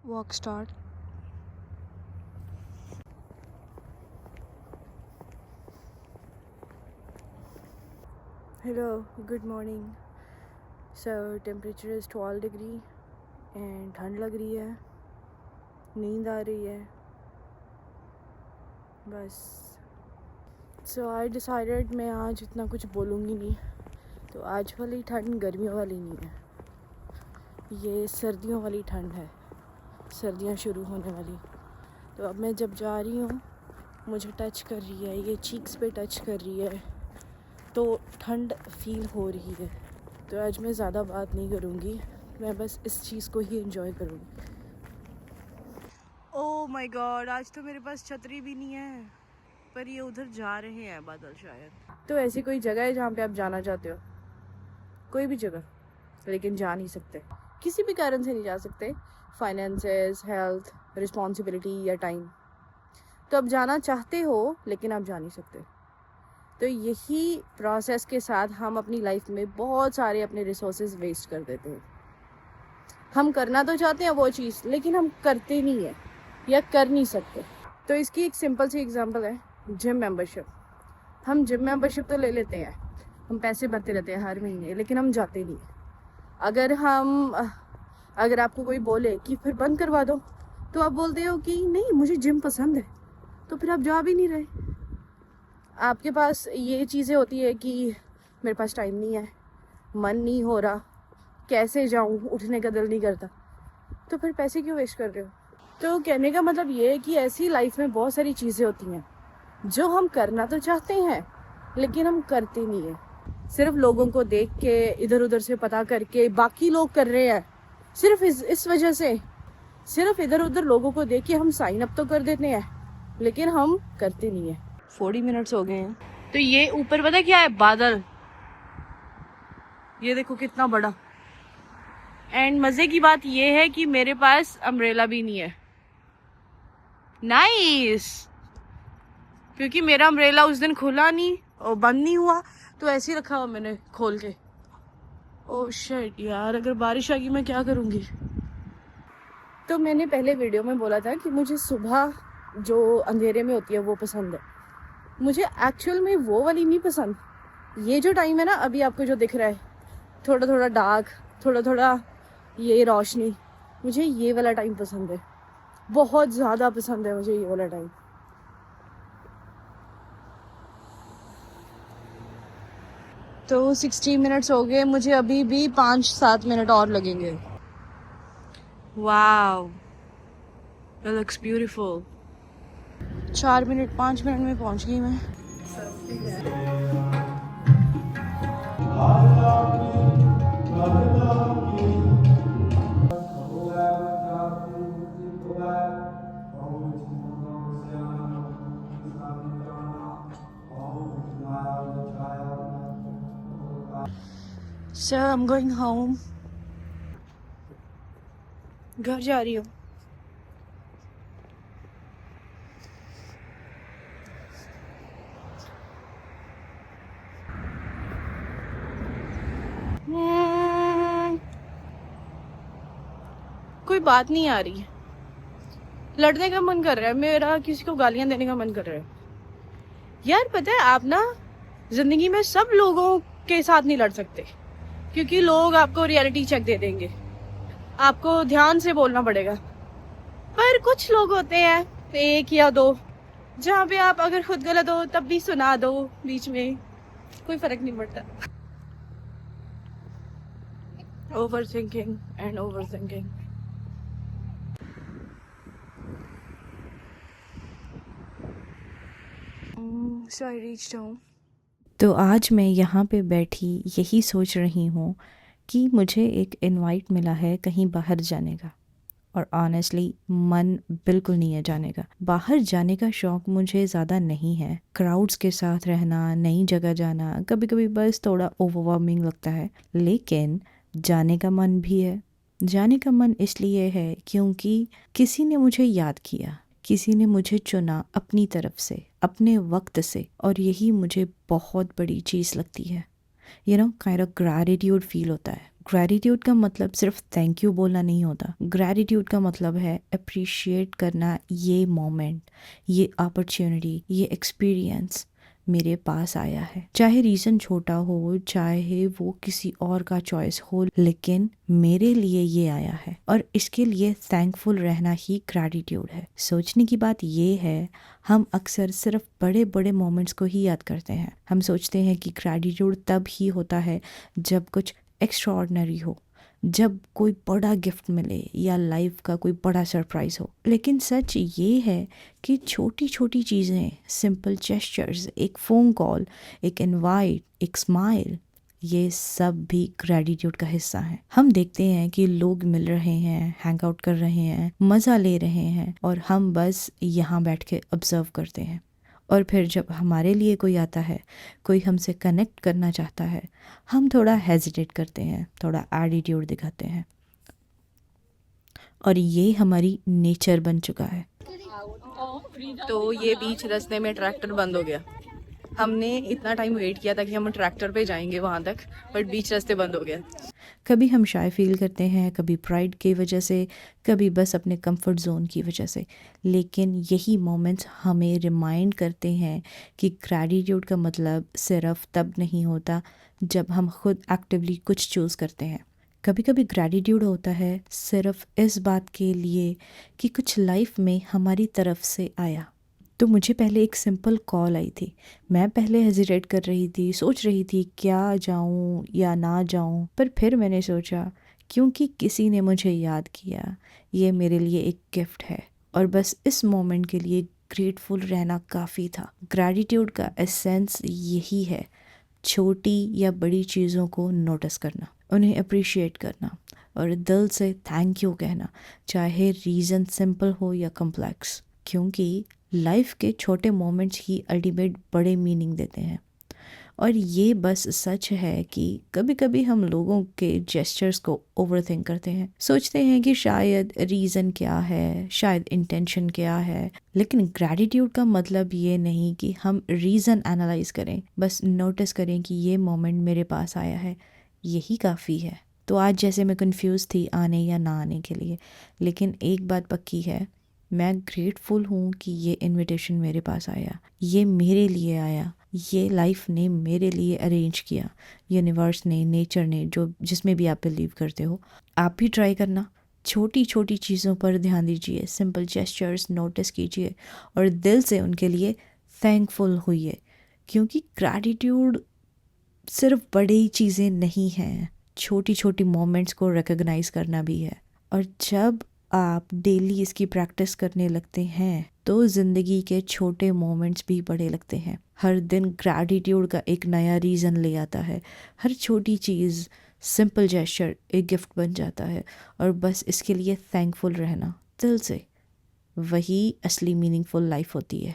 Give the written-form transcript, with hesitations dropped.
Walk start. Hello, good morning. So temperature is 12 degree and ठंड लग रही है, नींद आ रही है बस. So I decided मैं आज इतना कुछ बोलूँगी नहीं. तो आज वाली ठंड गर्मियों वाली नहीं है, ये सर्दियों वाली ठंड है, सर्दियाँ शुरू होने वाली. तो अब मैं जब जा रही हूँ मुझे टच कर रही है, ये चीक्स पे टच कर रही है, तो ठंड फील हो रही है. तो आज मैं ज़्यादा बात नहीं करूँगी, मैं बस इस चीज़ को ही एंजॉय करूँगी. ओह माय गॉड, आज तो मेरे पास छतरी भी नहीं है, पर ये उधर जा रहे हैं बादल शायद. तो ऐसी कोई जगह है जहाँ पे आप जाना चाहते हो? कोई भी जगह, लेकिन जा नहीं सकते, किसी भी कारण से नहीं जा सकते. फाइनेंसेस, हेल्थ, रिस्पॉन्सिबिलिटी या टाइम. तो आप जाना चाहते हो लेकिन आप जा नहीं सकते. तो यही प्रोसेस के साथ हम अपनी लाइफ में बहुत सारे अपने रिसोर्सेज वेस्ट कर देते हैं. हम करना तो चाहते हैं वो चीज़, लेकिन हम करते नहीं है या कर नहीं सकते. तो इसकी एक सिंपल सी एग्जांपल है जिम मेंबरशिप. हम जिम मेंबरशिप तो ले लेते हैं, हम पैसे भरते रहते हैं हर महीने, लेकिन हम जाते नहीं. अगर आपको कोई बोले कि फिर बंद करवा दो, तो आप बोलते हो कि नहीं मुझे जिम पसंद है, तो फिर आप जा भी नहीं रहे. आपके पास ये चीज़ें होती है कि मेरे पास टाइम नहीं है, मन नहीं हो रहा, कैसे जाऊँ, उठने का दिल नहीं करता, तो फिर पैसे क्यों वेस्ट कर रहे हो? तो कहने का मतलब ये है कि ऐसी लाइफ में बहुत सारी चीज़ें होती हैं जो हम करना तो चाहते हैं लेकिन हम करते नहीं हैं. सिर्फ लोगों को देख के, इधर उधर से पता करके, बाकी लोग कर रहे हैं, सिर्फ इस वजह से, सिर्फ इधर उधर लोगों को देख के हम साइन अप तो कर देते हैं लेकिन हम करते नहीं हैं. 40 मिनट्स हो गए हैं. तो ये ऊपर पता क्या है? बादल. ये देखो कितना बड़ा. एंड मजे की बात ये है कि मेरे पास अम्ब्रेला भी नहीं है. नाइस. क्योंकि मेरा अम्ब्रेला उस दिन खुला नहीं और बंद नहीं हुआ, तो ऐसे ही रखा हुआ मैंने खोल के. ओह शिट यार, अगर बारिश आ गई मैं क्या करूँगी? तो मैंने पहले वीडियो में बोला था कि मुझे सुबह जो अंधेरे में होती है वो पसंद है. मुझे एक्चुअल में वो वाली नहीं पसंद. ये जो टाइम है ना, अभी आपको जो दिख रहा है, थोड़ा थोड़ा डार्क, थोड़ा थोड़ा ये रोशनी, मुझे ये वाला टाइम पसंद है, बहुत ज़्यादा पसंद है मुझे ये वाला टाइम. तो 60 मिनट्स हो गए, मुझे अभी भी 5-7 मिनट और लगेंगे. Wow, it looks beautiful. 5 minute में पहुंच गई मैं. So I'm going home. घर जा रही हूँ. कोई बात नहीं आ रही. लड़ने का मन कर रहा है मेरा, किसी को गालियां देने का मन कर रहा है. यार पता है, आप ना जिंदगी में सब लोगों के साथ नहीं लड़ सकते, क्योंकि लोग आपको रियलिटी चेक दे देंगे. आपको ध्यान से बोलना पड़ेगा. पर कुछ लोग होते हैं, एक या दो, जहाँ पे आप अगर खुद गलत हो तब भी सुना दो बीच में, कोई फर्क नहीं पड़ता. Over thinking and over thinking. So I reached home. तो आज मैं यहाँ पे बैठी यही सोच रही हूँ कि मुझे एक इनवाइट मिला है कहीं बाहर जाने का, और ऑनेस्टली मन बिल्कुल नहीं है जाने का. बाहर जाने का शौक़ मुझे ज़्यादा नहीं है. क्राउड्स के साथ रहना, नई जगह जाना कभी कभी बस थोड़ा ओवरवेलमिंग लगता है, लेकिन जाने का मन भी है. जाने का मन इसलिए है क्योंकि किसी ने मुझे याद किया, किसी ने मुझे चुना अपनी तरफ से, अपने वक्त से, और यही मुझे बहुत बड़ी चीज़ लगती है. काइंड ऑफ ग्रैटिट्यूड फील होता है. ग्रैटिट्यूड का मतलब सिर्फ थैंक यू बोलना नहीं होता। ग्रैटिट्यूड का मतलब है अप्रिशिएट करना ये मोमेंट, ये अपॉर्चुनिटी, ये एक्सपीरियंस मेरे पास आया है। चाहे रीज़न छोटा हो, चाहे वो किसी और का चॉइस हो, लेकिन मेरे लिए ये आया है और इसके लिए थैंकफुल रहना ही ग्रैटिट्यूड है। सोचने की बात ये है, हम अक्सर सिर्फ बड़े बड़े मोमेंट्स को ही याद करते हैं। हम सोचते हैं कि ग्रैटिट्यूड तब ही होता है जब कुछ एक्स्ट्राऑर्डिनरी हो, जब कोई बड़ा गिफ्ट मिले या लाइफ का कोई बड़ा सरप्राइज हो। लेकिन सच ये है कि छोटी छोटी चीज़ें, सिंपल जेस्चर्स, एक फ़ोन कॉल, एक इनवाइट, एक स्माइल, ये सब भी ग्रैटिट्यूड का हिस्सा है। हम देखते हैं कि लोग मिल रहे हैं, हैंग आउट कर रहे हैं, मज़ा ले रहे हैं और हम बस यहाँ बैठ के ऑब्जर्व करते हैं। और फिर जब हमारे लिए कोई आता है, कोई हमसे कनेक्ट करना चाहता है, हम थोड़ा हेजिटेट करते हैं, थोड़ा एटीट्यूड दिखाते हैं और ये हमारी नेचर बन चुका है। तो ये बीच रास्ते में ट्रैक्टर बंद हो गया। हमने इतना टाइम वेट किया था कि हम ट्रैक्टर पे जाएंगे वहाँ तक, बट बीच रास्ते बंद हो गया। कभी हम शाय फील करते हैं, कभी प्राइड की वजह से, कभी बस अपने कंफर्ट जोन की वजह से। लेकिन यही मोमेंट्स हमें रिमाइंड करते हैं कि ग्रैटिट्यूड का मतलब सिर्फ तब नहीं होता जब हम खुद एक्टिवली कुछ चूज़ करते हैं। कभी कभी ग्रैटिट्यूड होता है सिर्फ इस बात के लिए कि कुछ लाइफ में हमारी तरफ से आया। तो मुझे पहले एक सिंपल कॉल आई थी। मैं पहले हेजिटेट कर रही थी, सोच रही थी क्या जाऊं या ना जाऊं, पर फिर मैंने सोचा क्योंकि किसी ने मुझे याद किया, ये मेरे लिए एक गिफ्ट है और बस इस मोमेंट के लिए ग्रेटफुल रहना काफ़ी था। ग्रैटिट्यूड का एसेंस यही है, छोटी या बड़ी चीज़ों को नोटिस करना, उन्हें अप्रिशिएट करना और दिल से थैंक यू कहना, चाहे रीज़न सिंपल हो या कॉम्प्लेक्स। क्योंकि लाइफ के छोटे मोमेंट्स ही अल्टीमेट बड़े मीनिंग देते हैं। और ये बस सच है कि कभी कभी हम लोगों के जेस्चर्स को ओवरथिंक करते हैं, सोचते हैं कि शायद रीज़न क्या है, शायद इंटेंशन क्या है। लेकिन ग्रैटिट्यूड का मतलब ये नहीं कि हम रीज़न एनालाइज करें, बस नोटिस करें कि ये मोमेंट मेरे पास आया है, यही काफ़ी है। तो आज जैसे मैं कंफ्यूज थी आने या ना आने के लिए, लेकिन एक बात पक्की है, मैं ग्रेटफुल हूँ कि ये इनविटेशन मेरे पास आया, ये मेरे लिए आया, ये लाइफ ने मेरे लिए अरेंज किया, यूनिवर्स ने, नेचर ने, जो जिसमें भी आप बिलीव करते हो। आप भी ट्राई करना, छोटी छोटी चीज़ों पर ध्यान दीजिए, सिंपल जेस्चर्स नोटिस कीजिए और दिल से उनके लिए थैंकफुल होइए। क्योंकि ग्रैटिट्यूड सिर्फ बड़ी चीज़ें नहीं हैं, छोटी छोटी मोमेंट्स को रिकॉग्नाइज करना भी है। और जब आप डेली इसकी प्रैक्टिस करने लगते हैं तो ज़िंदगी के छोटे मोमेंट्स भी बड़े लगते हैं। हर दिन ग्रैटिट्यूड का एक नया रीज़न ले आता है, हर छोटी चीज़, सिंपल जेस्चर एक गिफ्ट बन जाता है और बस इसके लिए थैंकफुल रहना दिल से, वही असली मीनिंगफुल लाइफ होती है।